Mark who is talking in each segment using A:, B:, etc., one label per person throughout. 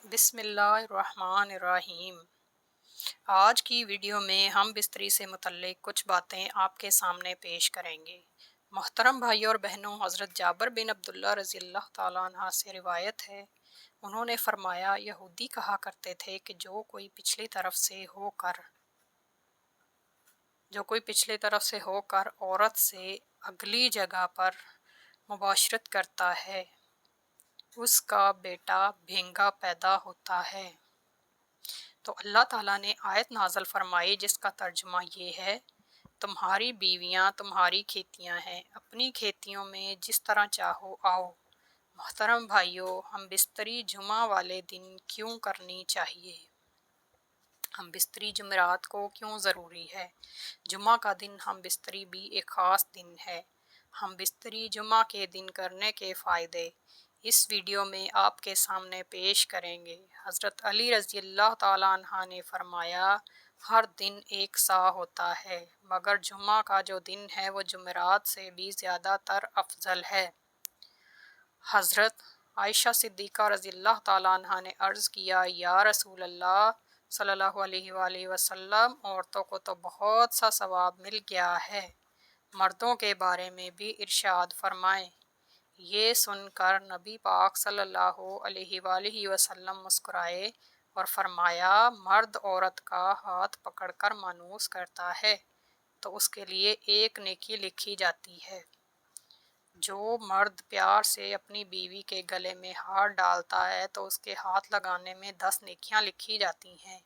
A: بسم اللہ الرحمن الرحیم۔ آج کی ویڈیو میں ہم بستری سے متعلق کچھ باتیں آپ کے سامنے پیش کریں گے۔ محترم بھائی اور بہنوں، حضرت جابر بن عبداللہ رضی اللہ تعالیٰ عنہ سے روایت ہے، انہوں نے فرمایا، یہودی کہا کرتے تھے کہ جو کوئی پچھلی طرف سے ہو کر عورت سے اگلی جگہ پر مباشرت کرتا ہے، اس کا بیٹا بھینگا پیدا ہوتا ہے۔ تو اللہ تعالیٰ نے آیت نازل فرمائی جس کا ترجمہ یہ ہے، تمہاری بیویاں تمہاری کھیتیاں ہیں، اپنی کھیتیوں میں جس طرح چاہو آؤ۔ محترم بھائیوں، ہم بستری جمعہ والے دن کیوں کرنی چاہیے؟ ہم بستری جمعرات کو کیوں ضروری ہے؟ جمعہ کا دن ہم بستری بھی ایک خاص دن ہے۔ ہم بستری جمعہ کے دن کرنے کے فائدے اس ویڈیو میں آپ کے سامنے پیش کریں گے۔ حضرت علی رضی اللہ تعالیٰ عنہ نے فرمایا، ہر دن ایک سا ہوتا ہے، مگر جمعہ کا جو دن ہے وہ جمعرات سے بھی زیادہ تر افضل ہے۔ حضرت عائشہ صدیقہ رضی اللہ تعالیٰ عنہ نے عرض کیا، یا رسول اللہ صلی اللہ علیہ وآلہ وسلم، عورتوں کو تو بہت سا ثواب مل گیا ہے، مردوں کے بارے میں بھی ارشاد فرمائیں۔ یہ سن کر نبی پاک صلی اللہ علیہ وآلہ وسلم مسکرائے اور فرمایا، مرد عورت کا ہاتھ پکڑ کر مانوس کرتا ہے تو اس کے لیے ایک نیکی لکھی جاتی ہے۔ جو مرد پیار سے اپنی بیوی کے گلے میں ہاتھ ڈالتا ہے تو اس کے ہاتھ لگانے میں 10 نیکیاں لکھی جاتی ہیں۔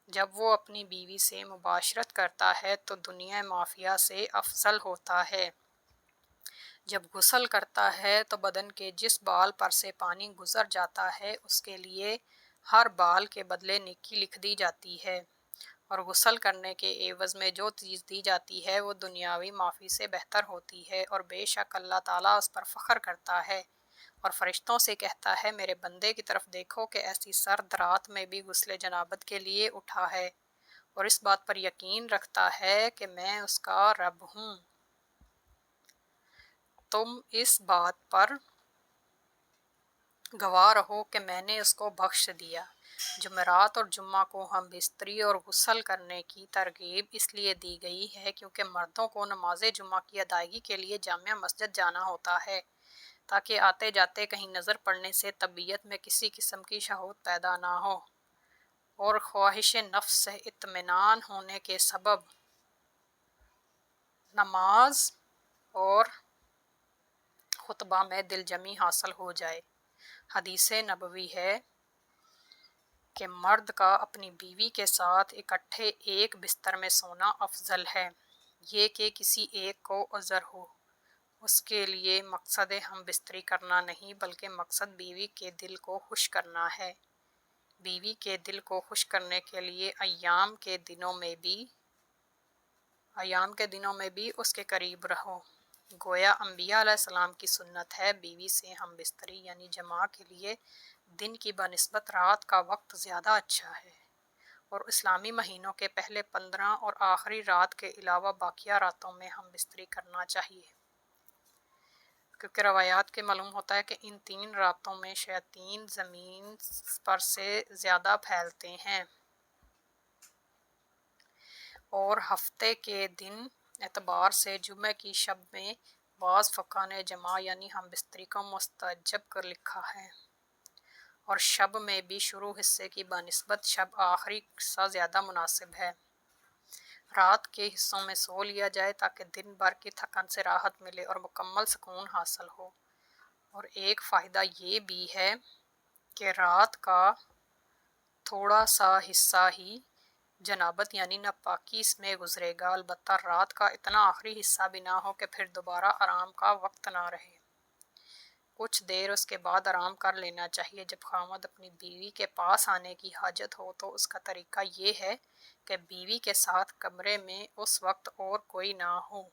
A: جب وہ اپنی بیوی سے مباشرت کرتا ہے تو دنیا مافیہ سے افضل ہوتا ہے۔ جب غسل کرتا ہے تو بدن کے جس بال پر سے پانی گزر جاتا ہے اس کے لیے ہر بال کے بدلے نیکی لکھ دی جاتی ہے، اور غسل کرنے کے عوض میں جو چیز دی جاتی ہے وہ دنیاوی معافی سے بہتر ہوتی ہے، اور بے شک اللہ تعالیٰ اس پر فخر کرتا ہے اور فرشتوں سے کہتا ہے، میرے بندے کی طرف دیکھو کہ ایسی سرد رات میں بھی غسل جنابت کے لیے اٹھا ہے، اور اس بات پر یقین رکھتا ہے کہ میں اس کا رب ہوں۔ تم اس بات پر گواہ رہو کہ میں نے اس کو بخش دیا۔ جمعرات اور جمعہ کو ہم بستری اور غسل کرنے کی ترغیب اس لیے دی گئی ہے کیونکہ مردوں کو نماز جمعہ کی ادائیگی کے لیے جامع مسجد جانا ہوتا ہے، تاکہ آتے جاتے کہیں نظر پڑنے سے طبیعت میں کسی قسم کی شہوت پیدا نہ ہو، اور خواہش نفس سے اطمینان ہونے کے سبب نماز اور خطبہ میں دل جمی حاصل ہو جائے۔ حدیث نبوی ہے کہ مرد کا اپنی بیوی کے ساتھ اکٹھے ایک بستر میں سونا افضل ہے، یہ کہ کسی ایک کو عذر ہو۔ اس کے لیے مقصد ہم بستری کرنا نہیں بلکہ مقصد بیوی کے دل کو خوش کرنا ہے۔ بیوی کے دل کو خوش کرنے کے لیے ایام کے دنوں میں بھی اس کے قریب رہو۔ گویا انبیاء علیہ السلام کی سنت ہے، بیوی سے ہم بستری یعنی جماع کے لیے دن کی بنسبت رات کا وقت زیادہ اچھا ہے، اور اسلامی مہینوں کے پہلے 15 اور آخری رات کے علاوہ باقیہ راتوں میں ہم بستری کرنا چاہیے، کیونکہ روایات کے معلوم ہوتا ہے کہ ان 3 راتوں میں شیاطین زمین پر سے زیادہ پھیلتے ہیں۔ اور ہفتے کے دن اعتبار سے جمعہ کی شب میں بعض فقہاء نے جماع یعنی ہم بستری کو مستحب کر لکھا ہے، اور شب میں بھی شروع حصے کی بنسبت شب آخری حصہ زیادہ مناسب ہے۔ رات کے حصوں میں سو لیا جائے تاکہ دن بھر کی تھکن سے راحت ملے اور مکمل سکون حاصل ہو۔ اور ایک فائدہ یہ بھی ہے کہ رات کا تھوڑا سا حصہ ہی جنابت یعنی ناپاکی اس میں گزرے گا، البتہ رات کا اتنا آخری حصہ بھی نہ ہو کہ پھر دوبارہ آرام کا وقت نہ رہے۔ کچھ دیر اس کے بعد آرام کر لینا چاہیے۔ جب خاوند اپنی بیوی کے پاس آنے کی حاجت ہو تو اس کا طریقہ یہ ہے کہ بیوی کے ساتھ کمرے میں اس وقت اور کوئی نہ ہو،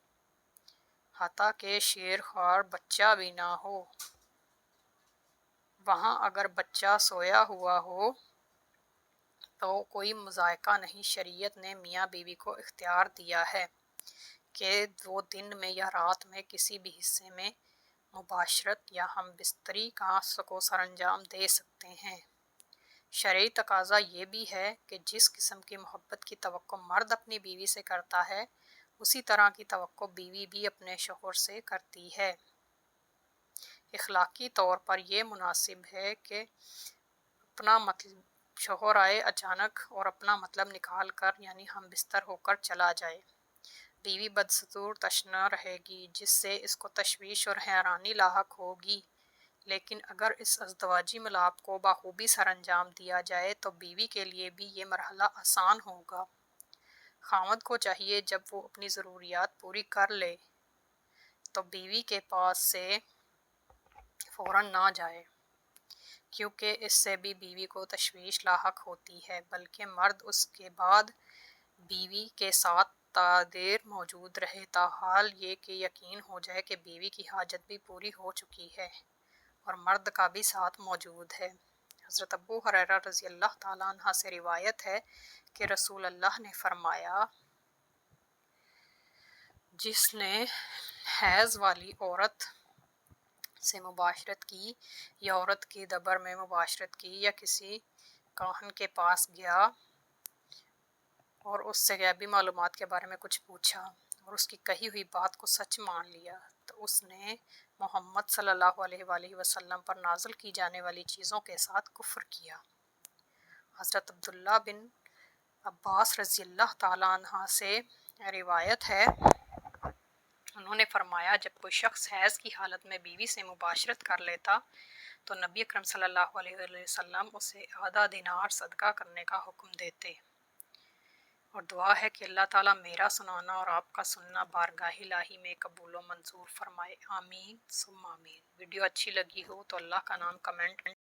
A: حتیٰ کہ شیر خوار بچہ بھی نہ ہو۔ وہاں اگر بچہ سویا ہوا ہو تو کوئی مضائقہ نہیں، شریعت نے میاں بیوی کو اختیار دیا ہے کہ وہ دن میں یا رات میں کسی بھی حصے میں مباشرت یا ہم بستری کا سر انجام دے سکتے ہیں۔ شرعی تقاضا یہ بھی ہے کہ جس قسم کی محبت کی توقع مرد اپنی بیوی سے کرتا ہے اسی طرح کی توقع بیوی بھی اپنے شوہر سے کرتی ہے۔ اخلاقی طور پر یہ مناسب ہے کہ اپنا مطلب شوہر آئے اچانک اور اپنا مطلب نکال کر یعنی ہم بستر ہو کر چلا جائے۔ بیوی بدستور تشنہ رہے گی جس سے اس کو تشویش اور حیرانی لاحق ہوگی، لیکن اگر اس ازدواجی ملاپ کو بخوبی سر انجام دیا جائے تو بیوی کے لیے بھی یہ مرحلہ آسان ہوگا۔ خاوند کو چاہیے جب وہ اپنی ضروریات پوری کر لے تو بیوی کے پاس سے فوراً نہ جائے، کیونکہ اس سے بھی بیوی کو تشویش لاحق ہوتی ہے، بلکہ مرد اس کے بعد بیوی کے ساتھ تا دیر موجود رہے تاحال یہ کہ یقین ہو جائے کہ بیوی کی حاجت بھی پوری ہو چکی ہے اور مرد کا بھی ساتھ موجود ہے۔ حضرت ابو ہریرہ رضی اللہ تعالیٰ عنہ سے روایت ہے کہ رسول اللہ نے فرمایا، جس نے حیض والی عورت سے مباشرت کی یا عورت کی دبر میں مباشرت کی یا کسی کاہن کے پاس گیا اور اس سے غیبی معلومات کے بارے میں کچھ پوچھا اور اس کی کہی ہوئی بات کو سچ مان لیا تو اس نے محمد صلی اللہ علیہ وآلہ وسلم پر نازل کی جانے والی چیزوں کے ساتھ کفر کیا۔ حضرت عبداللہ بن عباس رضی اللہ تعالیٰ عنہ سے روایت ہے، انہوں نے فرمایا جب کوئی شخص حیض کی حالت میں بیوی سے مباشرت کر لیتا تو نبی اکرم صلی اللہ علیہ وآلہ وسلم اسے آدھا دینار صدقہ کرنے کا حکم دیتے، اور دعا ہے کہ اللہ تعالیٰ میرا سنانا اور آپ کا سننا بارگاہ الہی میں قبول و منظور فرمائے، آمین ثم آمین۔ ویڈیو اچھی لگی ہو تو اللہ کا نام کمنٹ